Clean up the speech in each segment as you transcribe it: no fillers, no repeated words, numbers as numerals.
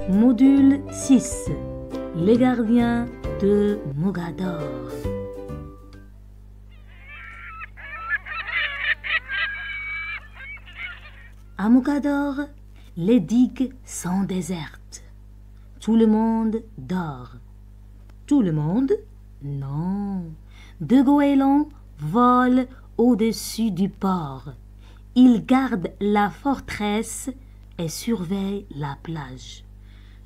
Module 6. Les gardiens de Mogador. À Mogador, les digues sont désertes. Tout le monde dort. Tout le monde? Non. Deux goélands volent au-dessus du port. Ils gardent la forteresse et surveillent la plage.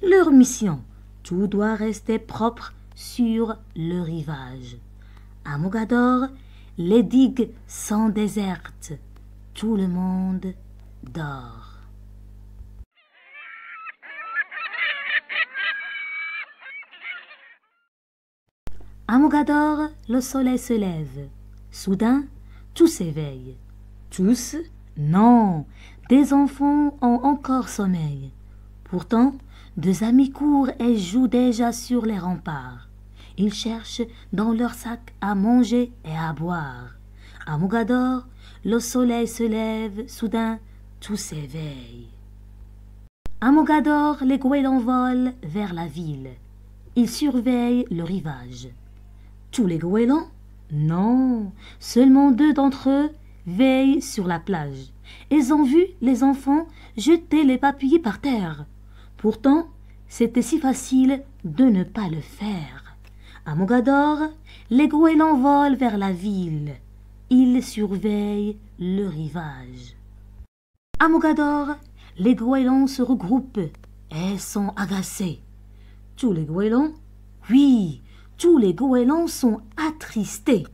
Leur mission, tout doit rester propre sur le rivage. À Mogador, les digues sont désertes. Tout le monde dort. À Mogador, le soleil se lève. Soudain, tous s'éveillent. Tous? Non, des enfants ont encore sommeil. Pourtant, deux amis courent et jouent déjà sur les remparts. Ils cherchent dans leur sac à manger et à boire. À Mogador, le soleil se lève. Soudain, tous s'éveillent. À Mogador, les goélands volent vers la ville. Ils surveillent le rivage. Tous les goélands? Non, seulement deux d'entre eux veillent sur la plage. Ils ont vu les enfants jeter les papiers par terre. Pourtant, c'était si facile de ne pas le faire. À Mogador, les goélands volent vers la ville. Ils surveillent le rivage. À Mogador, les goélands se regroupent et sont agacés. Tous les goélands? Oui, tous les goélands sont attristés.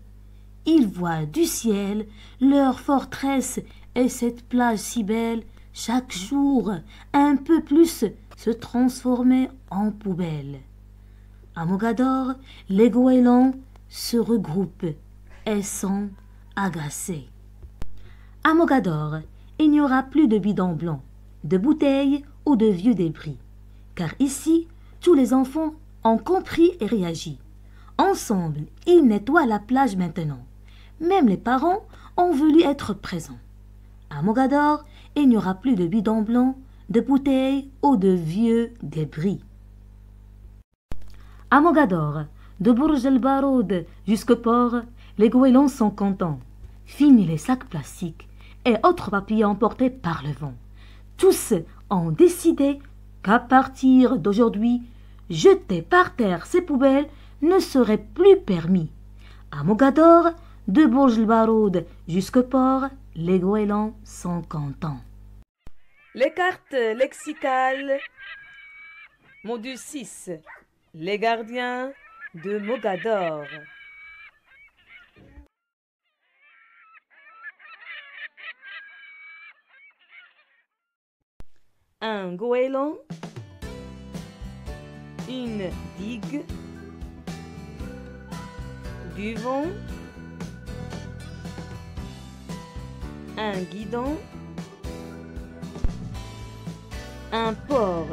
Ils voient du ciel leur forteresse et cette plage si belle, chaque jour un peu plus se transformer en poubelle. À Mogador, les goélands se regroupent et sont agacés. À Mogador, il n'y aura plus de bidons blancs, de bouteilles ou de vieux débris, car ici, tous les enfants ont compris et réagi. Ensemble, ils nettoient la plage maintenant. Même les parents ont voulu être présents. À Mogador, il n'y aura plus de bidons blancs, de bouteilles ou de vieux débris. À Mogador, de Bourj el Baroud jusqu'au port, les goélands sont contents. Fini les sacs plastiques et autres papiers emportés par le vent. Tous ont décidé qu'à partir d'aujourd'hui, jeter par terre ces poubelles ne serait plus permis. À Mogador, de Bourj el Baroud jusqu'au port, les goélands sont contents. Les cartes lexicales. Module 6. Les gardiens de Mogador. Un goéland, une digue, du vent, un guidon, un port.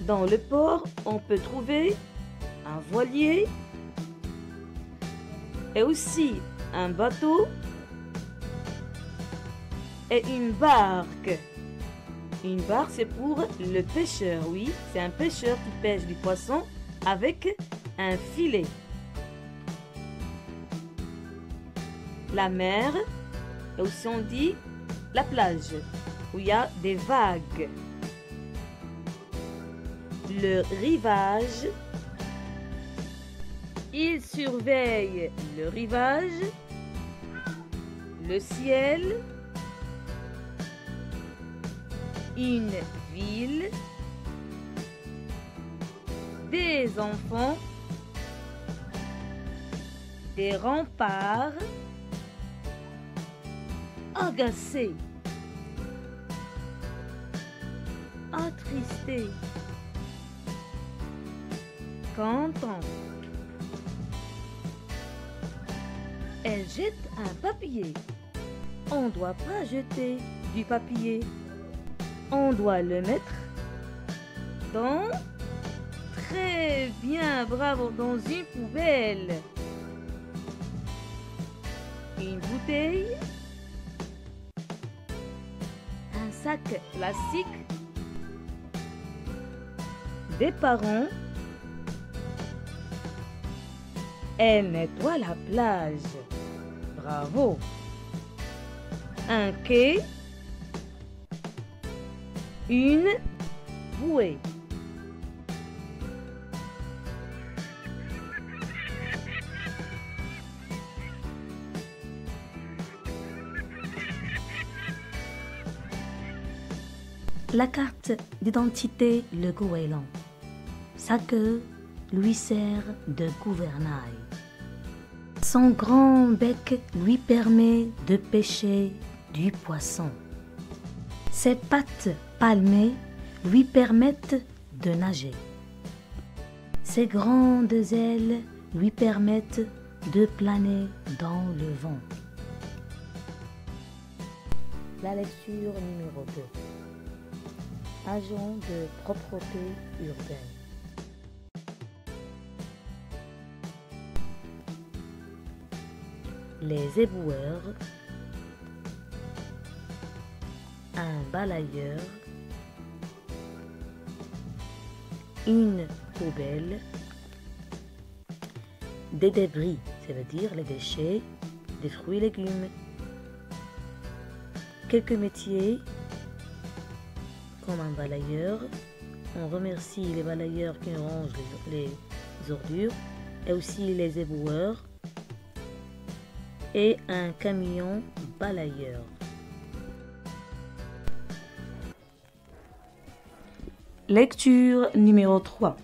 Dans le port, on peut trouver un voilier et aussi un bateau et une barque. Une barque, c'est pour le pêcheur, oui. C'est un pêcheur qui pêche du poisson avec un filet. La mer, et aussi on dit la plage, où il y a des vagues. Le rivage, il surveille le rivage, le ciel, une ville, des enfants, des remparts, agacés, attristés, contents. Elle jette un papier. On ne doit pas jeter du papier. On doit le mettre dans... Très bien, bravo, dans une poubelle. Une bouteille. Un sac plastique. des parents. Elle nettoie la plage. Bravo. Un quai. Une bouée. La carte d'identité le goéland. Sa queue lui sert de gouvernail. Son grand bec lui permet de pêcher du poisson. Ses pattes palmées lui permettent de nager. Ses grandes ailes lui permettent de planer dans le vent. La lecture numéro 2. Agent de propreté urbaine. Les éboueurs, un balayeur, une poubelle, des débris, ça veut dire les déchets, des fruits et légumes, quelques métiers, comme un balayeur. On remercie les balayeurs qui rangent les ordures et aussi les éboueurs et un camion balayeur. Lecture numéro 3.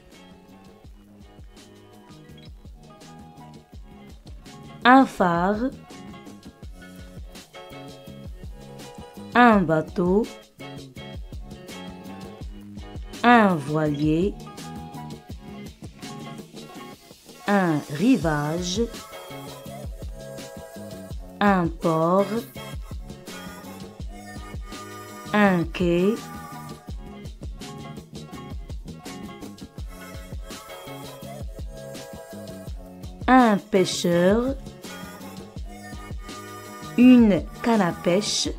Un phare, un bateau, un voilier, un rivage, un port, un quai, un pêcheur, une canne à pêche,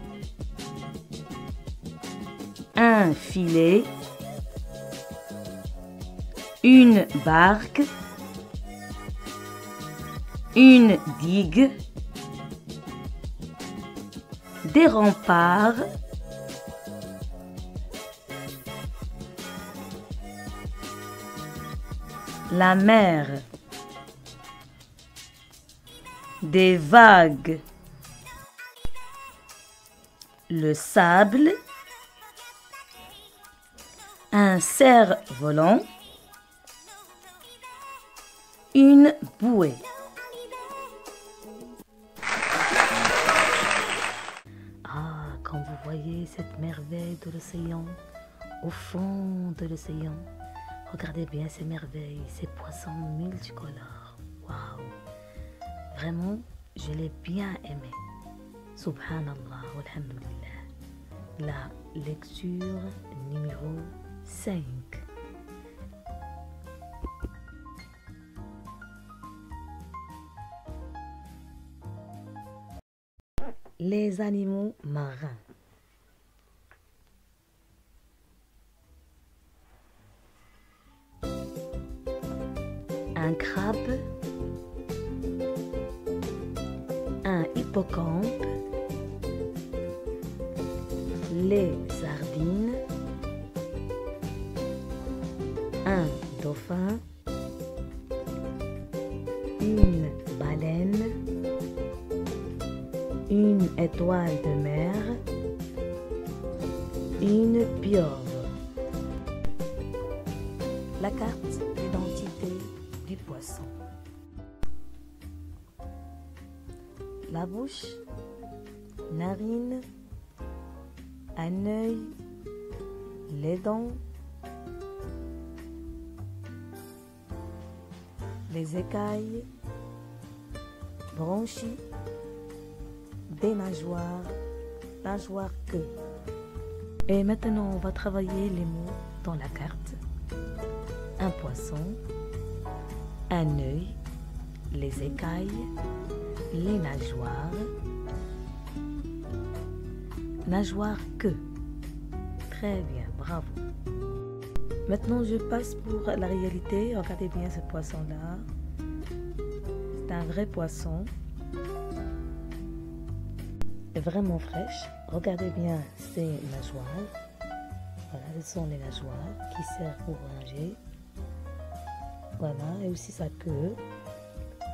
un filet, une barque, une digue, des remparts, la mer, des vagues, le sable, un cerf-volant, une bouée. Ah, quand vous voyez cette merveille de l'océan, au fond de l'océan, regardez bien ces merveilles, ces poissons multicolores. Waouh! Vraiment, je l'ai bien aimé. Subhanallah, walhamdulillah. La lecture numéro 5. Les animaux marins. Un crabe, un hippocampe, les sardines, un dauphin, une baleine, une étoile de mer, une pieuvre. La carte d'identité du poisson. La bouche, narine, un œil, les dents, les écailles, branchies, des nageoires, queue. Et maintenant, on va travailler les mots dans la carte. Un poisson, un œil, les écailles, les nageoires, queue. Très bien, bravo. Maintenant, je passe pour la réalité. Regardez bien ce poisson-là. C'est un vrai poisson. Vraiment fraîche. Regardez bien ses nageoires. Voilà, ce sont les nageoires qui servent pour nager. Voilà, et aussi sa queue.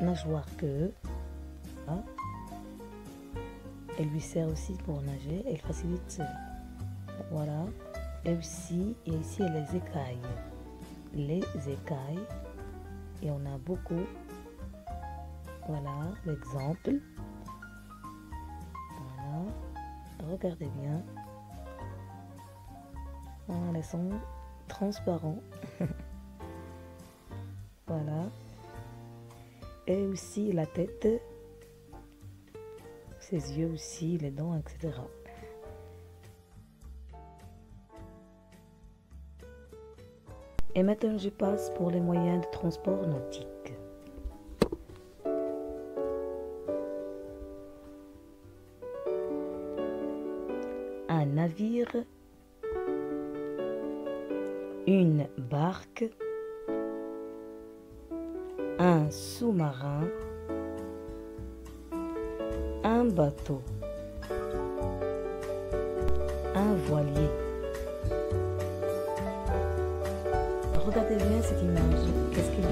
Nageoire queue. Voilà. Elle lui sert aussi pour nager. Elle facilite. Voilà. Et aussi, ici les écailles. Les écailles. Et on a beaucoup. Voilà l'exemple. Voilà. Regardez bien. Voilà, elles sont transparents. Voilà. Et aussi la tête. Ses yeux aussi, les dents, etc. Et maintenant, je passe pour les moyens de transport nautique. Un navire, une barque, un sous-marin, un bateau, un voilier. Regardez bien cette image. Qu'est-ce qu'il fait?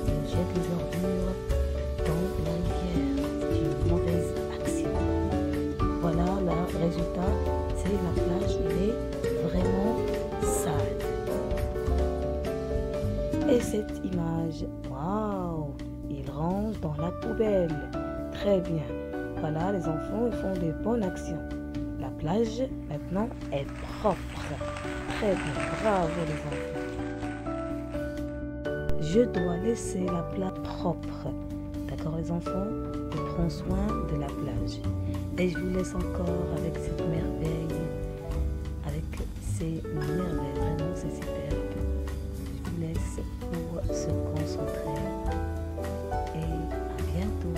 Il jette les ordures dans la rivière. C'est une mauvaise action. Voilà, le résultat, c'est la plage. Elle est vraiment sale. Et cette image, waouh, il range dans la poubelle. Très bien. Voilà, les enfants, ils font des bonnes actions. La plage, maintenant, est propre. Très bien. Bravo, les enfants. Je dois laisser la plage propre. D'accord, les enfants? Je prends soin de la plage. Et je vous laisse encore avec cette merveille. Avec ces merveilles. Vraiment, c'est superbe. Je vous laisse pour se concentrer. Et à bientôt.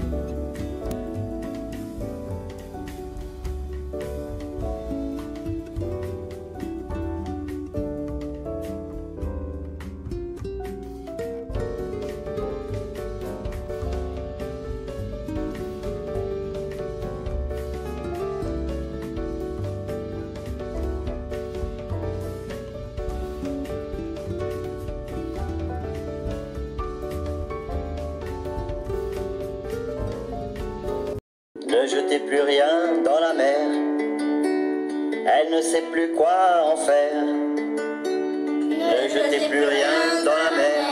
Ne jetez plus rien dans la mer, elle ne sait plus quoi en faire. Ne jetez plus rien dans la mer,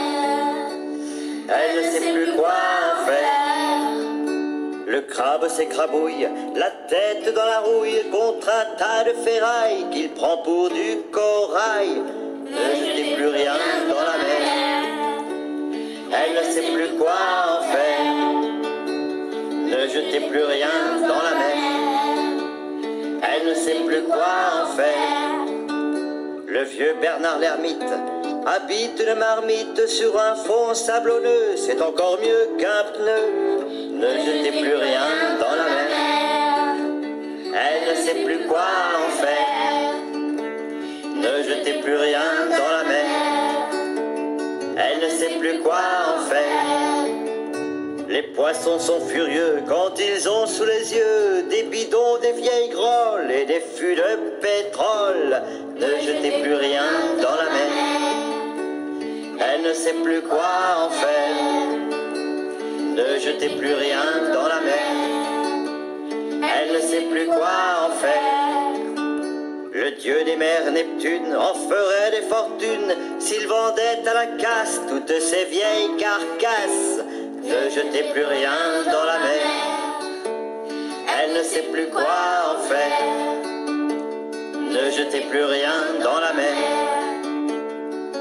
elle ne sait plus quoi en faire. Le crabe s'écrabouille, la tête dans la rouille, contre un tas de ferraille qu'il prend pour du corail. Ne jetez plus rien dans la mer, elle ne sait plus quoi en faire. Ne jetez plus rien dans la mer, elle ne sait plus quoi en faire. Le vieux Bernard l'ermite habite une marmite sur un fond sablonneux, c'est encore mieux qu'un pneu. Ne jetez plus rien dans la mer, elle ne sait plus quoi en faire. Ne jetez plus rien dans la mer, elle ne sait plus quoi en faire. Les poissons sont furieux quand ils ont sous les yeux des bidons, des vieilles grolles et des fûts de pétrole. Ne jetez plus rien dans la mer, elle ne sait plus quoi en faire. Ne jetez plus rien dans la mer, elle ne sait plus quoi en faire. Le dieu des mers Neptune en ferait des fortunes s'il vendait à la casse toutes ces vieilles carcasses. Ne jetez plus rien dans la mer, elle ne sait plus quoi en faire. Ne jetez plus rien dans la mer,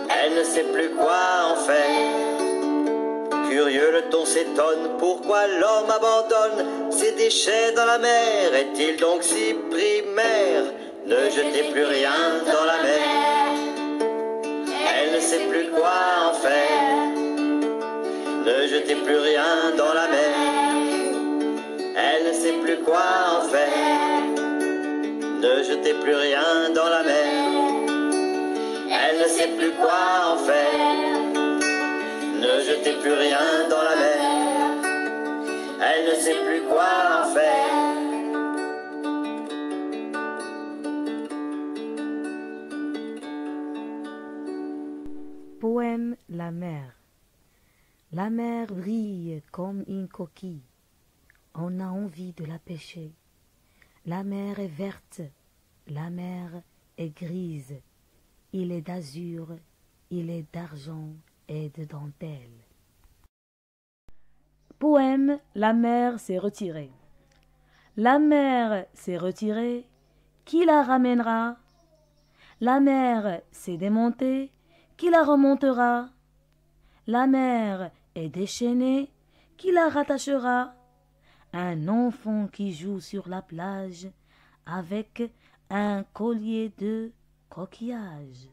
elle ne sait plus quoi en faire. Curieux, le thon s'étonne, pourquoi l'homme abandonne ses déchets dans la mer? Est-il donc si primaire? Ne jetez plus rien dans la mer, elle ne sait plus quoi en faire. Ne jetez plus rien dans la mer, elle ne sait plus quoi en faire. Ne jetez plus rien dans la mer, elle ne sait plus quoi en faire. Ne jetez plus rien dans la mer. Elle ne sait plus quoi en faire. Poème La mer. La mer brille comme une coquille. On a envie de la pêcher. La mer est verte, la mer est grise. Il est d'azur, il est d'argent et de dentelle. Poème La mer s'est retirée. La mer s'est retirée, qui la ramènera? La mer s'est démontée, qui la remontera? La mer est déchaînée, qui la rattachera? Un enfant qui joue sur la plage avec un collier de coquillages.